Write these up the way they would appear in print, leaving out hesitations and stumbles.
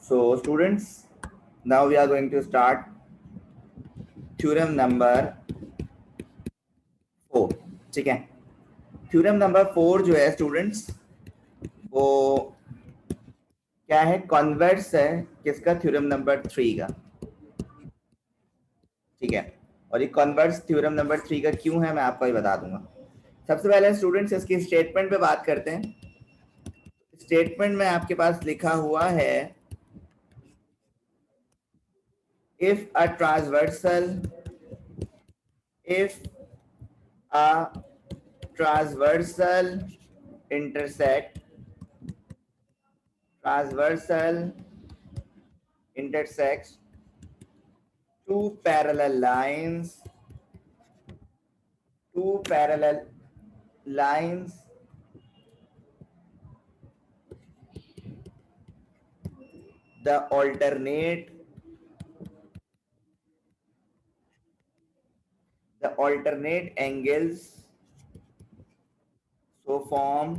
So students, now we are going to start theorem number 4. ठीक है, theorem number 4 जो है स्टूडेंट्स वो क्या है, कन्वर्स है किसका, थ्योरम नंबर 3 का। ठीक है, और ये कन्वर्स थ्योरम नंबर 3 का क्यों है मैं आपको ही बता दूंगा। सबसे पहले स्टूडेंट्स इसकी स्टेटमेंट पे बात करते हैं। स्टेटमेंट में आपके पास लिखा हुआ है, if a transversal intersects two parallel lines the alternate angles so form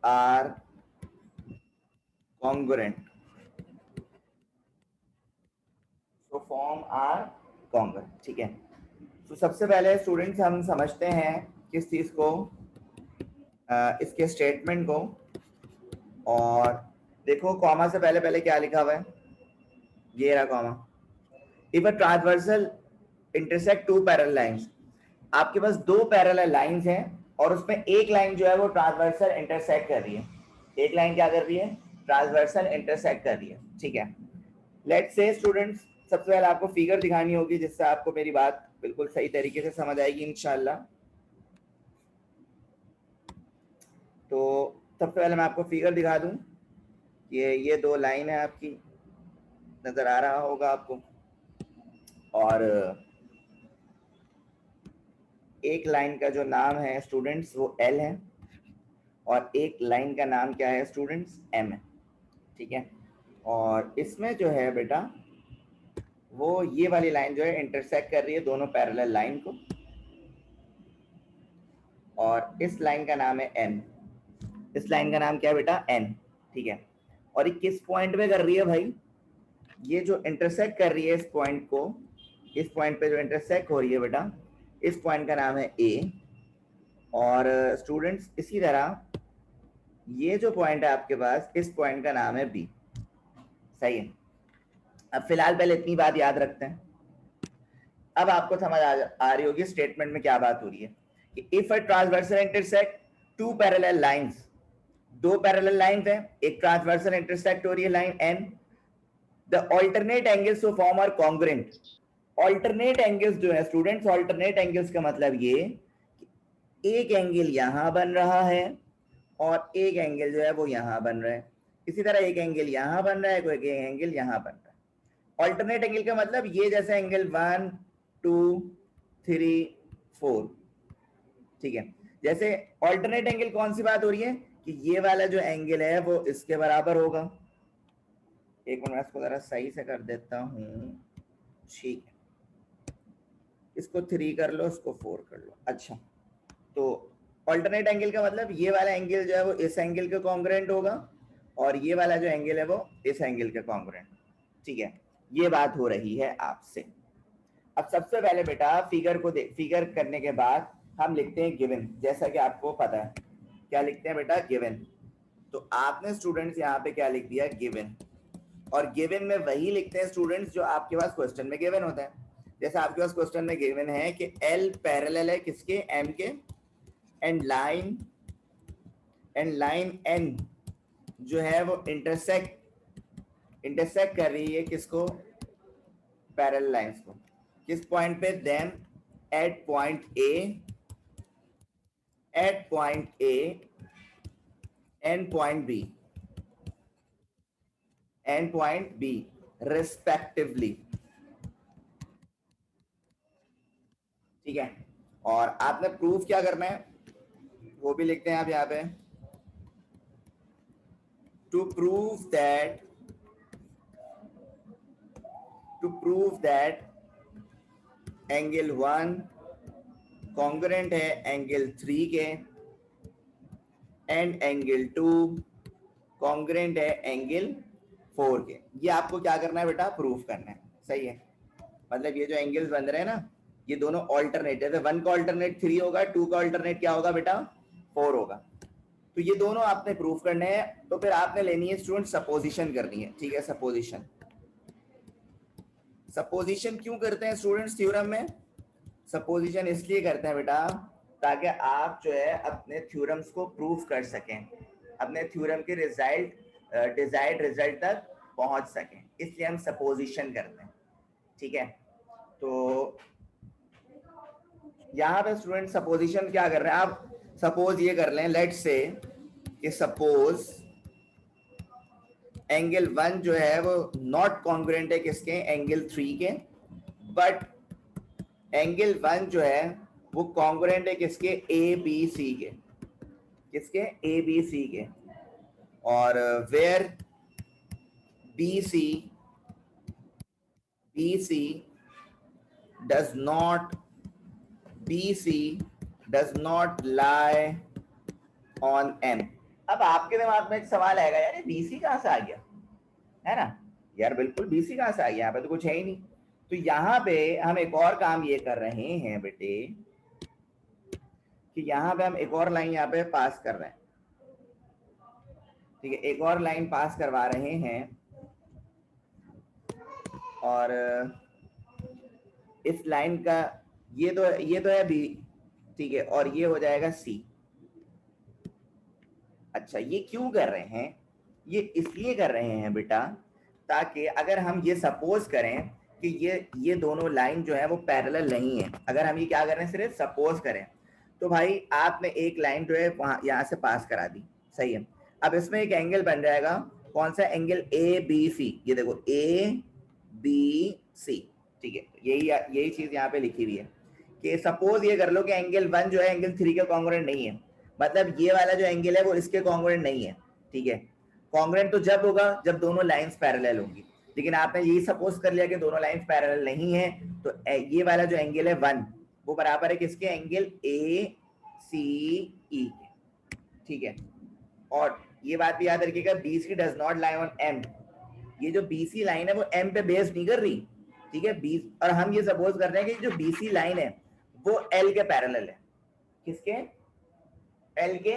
are congruent ठीक है। तो सबसे पहले स्टूडेंट्स हम समझते हैं किस चीज को, इसके स्टेटमेंट को। और देखो कॉमा से पहले पहले क्या लिखा हुआ है, ये रहा comma. If a transversal intersect two parallel lines, आपके पास दो पैरेलल लाइंस हैं और उसमें एक लाइन जो है वो ट्रांसवर्सल इंटरसेक्ट कर रही है। एक लाइन क्या कर रही है, ट्रांसवर्सल इंटरसेक्ट कर रही है। ठीक है, लेट्स से स्टूडेंट्स सबसे पहले आपको फिगर दिखानी होगी जिससे आपको मेरी बात बिल्कुल सही तरीके से समझ आएगी इंशाल्लाह। तो सबसे पहले मैं आपको फिगर दिखा दूं। ये दो लाइन है, आपकी नजर आ रहा होगा आपको, और एक लाइन का जो नाम है स्टूडेंट्स वो L है और एक लाइन का नाम क्या है स्टूडेंट्स, M है। ठीक है, और इसमें जो है बेटा वो ये वाली लाइन जो है इंटरसेक्ट कर रही है दोनों पैरेलल लाइन को, और इस लाइन का नाम है N। इस लाइन का नाम क्या है बेटा, N। ठीक है, और ये किस पॉइंट पे कर रही है भाई, ये जो इंटरसेक्ट कर रही है इस पॉइंट को, इस पॉइंट पे जो इंटरसेक्ट हो रही है बेटा, इस पॉइंट का नाम है A। और स्टूडेंट्स इसी तरह ये जो पॉइंट है आपके पास, इस पॉइंट का नाम है B। सही है, अब फिलहाल पहले इतनी बात याद रखते हैं। अब आपको समझ आ रही होगी स्टेटमेंट में क्या बात हो रही है कि if a transversal intersect two parallel lines, दो पैरेलल लाइंस हैं, एक ट्रांसवर्सल इंटरसेक्ट हो रही है line N, the alternate angles to form are congruent. Alternate angles जो है स्टूडेंट्स, ऑल्टरनेट एंगल्स का मतलब ये कि एक एंगल यहां बन रहा है और एक एंगल जो है वो यहां बन रहा है, इसी तरह एक एंगल यहां बन रहा है, कोई एक एंगल यहां बन रहा है। ऑल्टरनेट एंगल का मतलब ये जैसे एंगल 1 2 3 4। ठीक है, जैसे ऑल्टरनेट एंगल कौन सी बात हो रही है कि ये वाला जो एंगल है वो इसके बराबर होगा। एक मिनट मैं इसको जरा सही से कर देता हूं। ठीक है, इसको 3 कर लो, इसको 4 कर लो। अच्छा, तो ऑल्टरनेट एंगल का मतलब ये वाला एंगल जो है वो इस एंगल के कॉन्ग्रुएंट होगा और ये वाला जो एंगल है वो इस एंगल के कॉन्ग्रुएंट। ठीक है, ये बात हो रही है आपसे। अब सबसे पहले बेटा फिगर को फिगर करने के बाद हम लिखते हैं गिवन, जैसा कि आपको पता है क्या लिखते हैं बेटा, गिवन। तो आपने स्टूडेंट्स यहाँ पे क्या लिख दिया, गिवन। और गिवन में वही लिखते हैं स्टूडेंट्स जो आपके पास क्वेश्चन में गिवन होता है। जैसे आपके पास क्वेश्चन में गिवन है कि L पैरेलल है किसके, M के, एंड लाइन N जो है वो इंटरसेक्ट कर रही है किसको, पैरेलल लाइंस को। किस पॉइंट पे, then at point A and point B respectively. ठीक है, और आपने प्रूफ क्या करना है वो भी लिखते हैं आप यहाँ पे। To prove that angle 1 congruent है एंगल 3 के, एंड एंगल 2 कॉन्ग्रेंट है एंगल 4 के। ये आपको क्या करना है बेटा, प्रूफ करना है। सही है, मतलब ये जो एंगल्स बन रहे हैं ना, ये दोनों ऑल्टरनेट है। 1 का ऑल्टरनेट 3 होगा, 2 का ऑल्टरनेट क्या होगा बेटा, 4 होगा। तो ये दोनों आपने प्रूफ करने हैं। तो फिर आपने लेनी है स्टूडेंट सपोजिशन करनी है। ठीक है, सपोजिशन। सपोजिशन क्यों करते हैं स्टूडेंट्स थ्योरम में? सपोजिशन इसलिए करते हैं बेटा ताकि आप जो है अपने थ्योरम्स को प्रूफ कर सकें, अपने थ्योरम के रिजल्ट डिजायर्ड रिजल्ट तक पहुंच सकें, इसलिए हम सपोजिशन करते हैं। ठीक है, तो यहाँ पे स्टूडेंट सपोजिशन क्या कर रहे हैं आप, सपोज ये कर लें, लेट से कि सपोज एंगल 1 जो है वो नॉट कॉन्ग्रुएंट है किसके, एंगल 3 के, बट एंगल 1 जो है वो कॉन्ग्रुएंट है किसके, ए बी सी के, किसके, ए बी सी के। और where B C does not lie on M। अब आपके दिमाग में एक सवाल आएगा, यार BC कहां से आ गया, है ना यार, बिल्कुल BC कहां से आ गया, यहाँ पे तो कुछ है ही नहीं। तो यहाँ पे हम एक और काम ये कर रहे हैं बेटे कि यहाँ पे हम एक और लाइन यहाँ पे पास कर रहे हैं। ठीक है, एक और लाइन पास करवा रहे हैं और इस लाइन का ये तो है B, ठीक है, और ये हो जाएगा C। अच्छा, ये क्यों कर रहे हैं, ये इसलिए कर रहे हैं बेटा ताकि अगर हम ये सपोज करें कि ये दोनों लाइन जो है वो पैरेलल नहीं है, अगर हम ये क्या कर रहे हैं सिर्फ सपोज करें, तो भाई आपने एक लाइन जो है वहां यहाँ से पास करा दी। सही है, अब इसमें एक एंगल बन जाएगा, कौन सा एंगल, ए बी सी। ये देखो ए बी सी, ठीक है, यही चीज यहाँ पे लिखी हुई है कि सपोज ये कर लो कि एंगल 1 जो है एंगल 3 के कॉन्ग्रुएंट नहीं है, मतलब ये वाला जो एंगल है वो इसके कॉन्ग्रुएंट नहीं है। ठीक है, कॉन्ग्रुएंट तो जब होगा जब दोनों लाइंस पैरेलल होंगी, लेकिन आपने यही सपोज कर लिया कि दोनों लाइंस पैरेलल नहीं है, तो ये वाला जो एंगल है 1 वो बराबर है किसके, एंगल ए सी ई के। ठीक है, और ये बात भी याद रखिएगा, BC does not lie on M। ये जो BC लाइन है वो M पे बेस नहीं कर रही। ठीक है, और हम ये सपोज कर रहे हैं कि जो BC लाइन है वो L के पैरेलल है, किसके, L के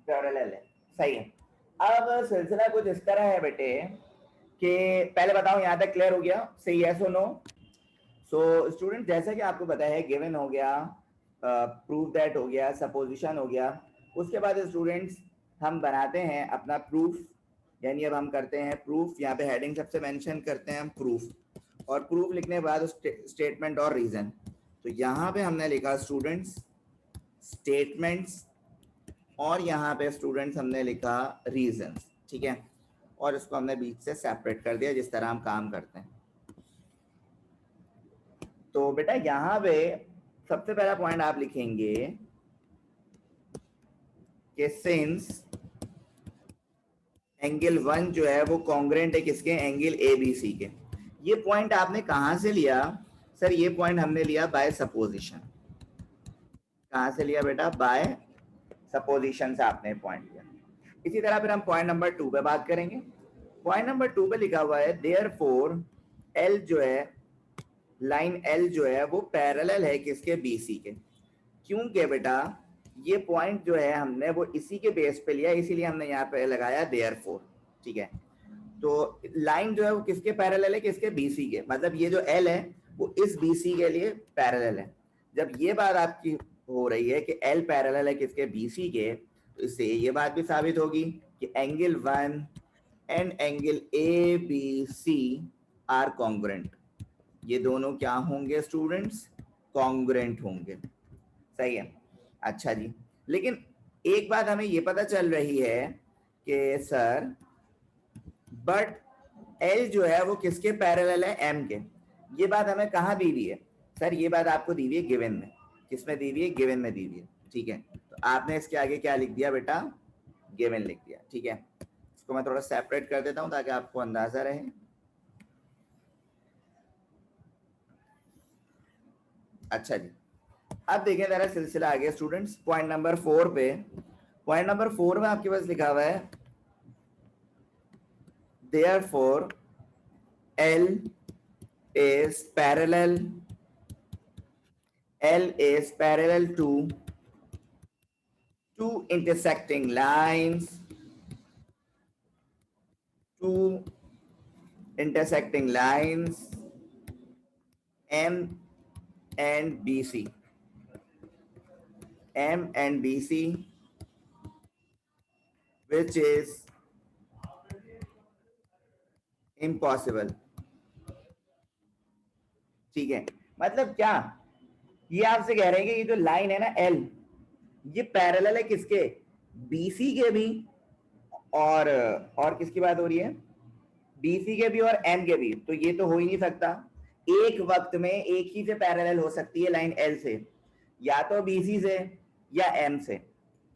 पैरेलल है। सही है, अब सिलसिला कुछ इस तरह है बेटे कि पहले बताओ यहाँ तक क्लियर हो गया, से यस और नो। सो स्टूडेंट जैसा कि आपको पता है गिवन हो गया, प्रूफ दैट हो गया, सपोजिशन हो गया, उसके बाद स्टूडेंट्स हम बनाते हैं अपना प्रूफ, यानी अब हम करते हैं प्रूफ। यहाँ पे हेडिंग सबसे मेंशन करते हैं हम प्रूफ, और प्रूफ लिखने के बाद स्टेटमेंट और रीजन। तो यहाँ पे हमने लिखा स्टूडेंट्स स्टेटमेंट्स, और यहाँ पे स्टूडेंट्स हमने लिखा रीजंस। ठीक है, और इसको हमने बीच से सेपरेट कर दिया जिस तरह हम काम करते हैं। तो बेटा यहाँ पे सबसे पहला पॉइंट आप लिखेंगे कि सिंस एंगल 1 जो है वो कॉन्ग्रुएंट है किसके, एंगल ABC के। ये पॉइंट आपने कहां से लिया सर, ये पॉइंट हमने लिया बाय सपोजिशन। कहां से लिया बेटा, बाय सपोजिशन से आपने पॉइंट लिया। इसी तरह फिर हम पॉइंट नंबर 2 पे बात करेंगे। पॉइंट नंबर 2 पे लिखा हुआ है देयरफॉर L जो है, लाइन L जो है वो पैरेलल है किसके, BC के। क्योंकि बेटा ये पॉइंट जो है हमने वो इसी के बेस पे लिया, इसीलिए हमने यहाँ पे लगाया देयरफॉर। ठीक है, तो लाइन जो है वो किसके पैरेलल है, किसके, BC के, मतलब ये जो L है वो इस BC के लिए पैरेलल है। जब ये बात आपकी हो रही है कि L पैरेलल है किसके, BC के, तो इससे ये बात भी साबित होगी कि angle 1 and angle ABC are congruent. ये दोनों क्या होंगे स्टूडेंट्स, कॉन्ग्रुएंट होंगे। सही है, अच्छा जी, लेकिन एक बात हमें ये पता चल रही है कि सर बट L जो है वो किसके पैरेलल है, M के। ये बात हमें कहाँ दी हुई है सर, ये बात आपको दी हुई है गिवन में। किसमें दी हुई है, गिवन में दी हुई है। ठीक है, तो आपने इसके आगे क्या लिख दिया बेटा, गिवन लिख दिया। ठीक है, इसको मैं थोड़ा सेपरेट कर देता हूं ताकि आपको अंदाजा रहे। अच्छा जी, अब देखें जरा सिलसिला आगे स्टूडेंट्स, पॉइंट नंबर 4 पे। पॉइंट नंबर 4 में आपके पास लिखा हुआ है therefore L is parallel to two intersecting lines, M and BC. M and BC, which is impossible. ठीक है, मतलब क्या ये आपसे कह रहे हैं कि ये जो लाइन है ना L, ये पैरेलल है किसके, BC के भी और किसकी बात हो रही है, BC के भी और M के भी. तो ये तो हो ही नहीं सकता. एक वक्त में एक ही से पैरेलल हो सकती है लाइन L से, या तो BC से या M से.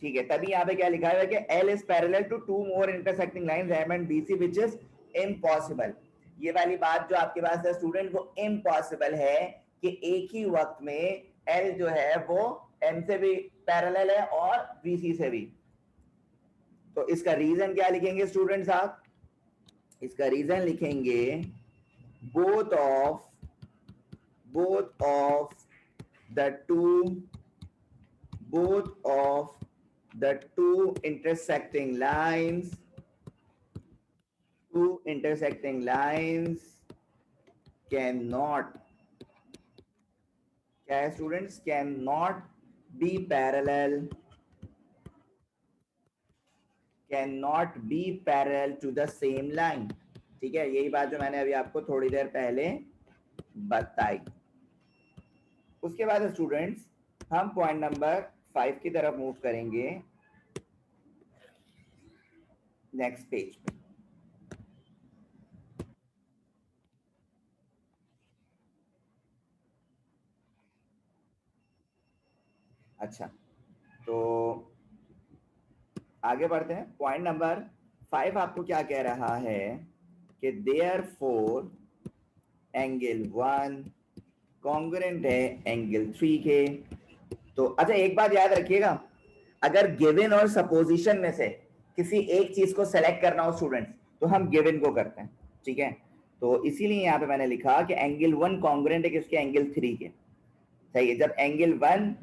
ठीक है, तभी यहाँ पे क्या लिखा है कि L is parallel to two more intersecting lines M and BC which is impossible. ये वाली बात जो आपके पास है स्टूडेंट, वो इम्पॉसिबल है कि एक ही वक्त में L जो है वो M से भी पैरेलल है और BC से भी. तो इसका रीजन क्या लिखेंगे स्टूडेंट्स आप, इसका रीजन लिखेंगे both of the two intersecting lines cannot, क्या है students, cannot be parallel to the same line. ठीक है, यही बात जो मैंने अभी आपको थोड़ी देर पहले बताई. उसके बाद स्टूडेंट्स हम पॉइंट नंबर 5 की तरफ मूव करेंगे नेक्स्ट पेज पे. अच्छा, तो आगे बढ़ते हैं. पॉइंट नंबर 5 आपको क्या कह रहा है कि देयरफॉर एंगल 1 कॉन्ग्रुएंट है एंगल 3 के. तो अच्छा, एक बात याद रखिएगा, अगर गिवन और सपोजिशन में से किसी एक चीज को सेलेक्ट करना हो स्टूडेंट्स, तो हम गिवन को करते हैं. ठीक है, तो इसीलिए यहाँ पे मैंने लिखा कि एंगल 1 कॉन्ग्रुएंट है किसके, एंगल 3 के. सही है, जब एंगल 1,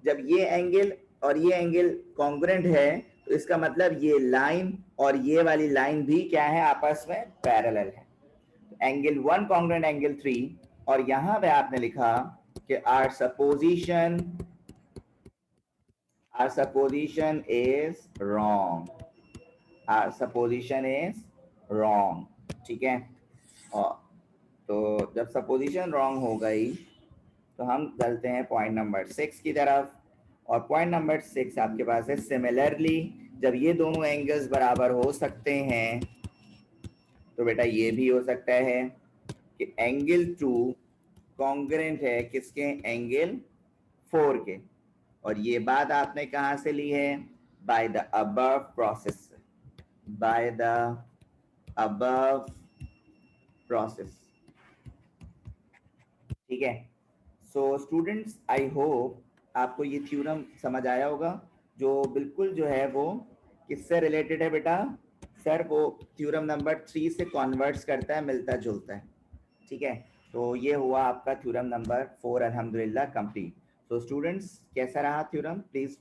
जब ये एंगल और ये एंगल कॉन्ग्रुएंट है, तो इसका मतलब ये लाइन और ये वाली लाइन भी क्या है, आपस में पैरेलल है. एंगल 1 कॉन्ग्रुएंट एंगल 3, और यहां पे आपने लिखा कि आर supposition is wrong. ठीक है, और तो जब सपोजिशन रॉन्ग हो गई तो हम चलते हैं पॉइंट नंबर 6 की तरफ. और पॉइंट नंबर 6 आपके पास है सिमिलरली जब ये दोनों एंगल्स बराबर हो सकते हैं, तो बेटा ये भी हो सकता है कि एंगल 2 कॉन्ग्रुएंट है किसके, एंगल 4 के. और ये बात आपने कहां से ली है, बाय द अबव प्रोसेस. ठीक है. सो स्टूडेंट्स, आई होप आपको ये थ्योरम समझ आया होगा, जो बिल्कुल जो है वो किससे रिलेटेड है बेटा, सर वो थ्योरम नंबर 3 से कन्वर्ट्स करता है, मिलता जुलता है. ठीक है, तो ये हुआ आपका थ्योरम नंबर 4 अल्हम्दुलिल्लाह कंप्लीट. तो स्टूडेंट्स कैसा रहा थ्योरम, प्लीज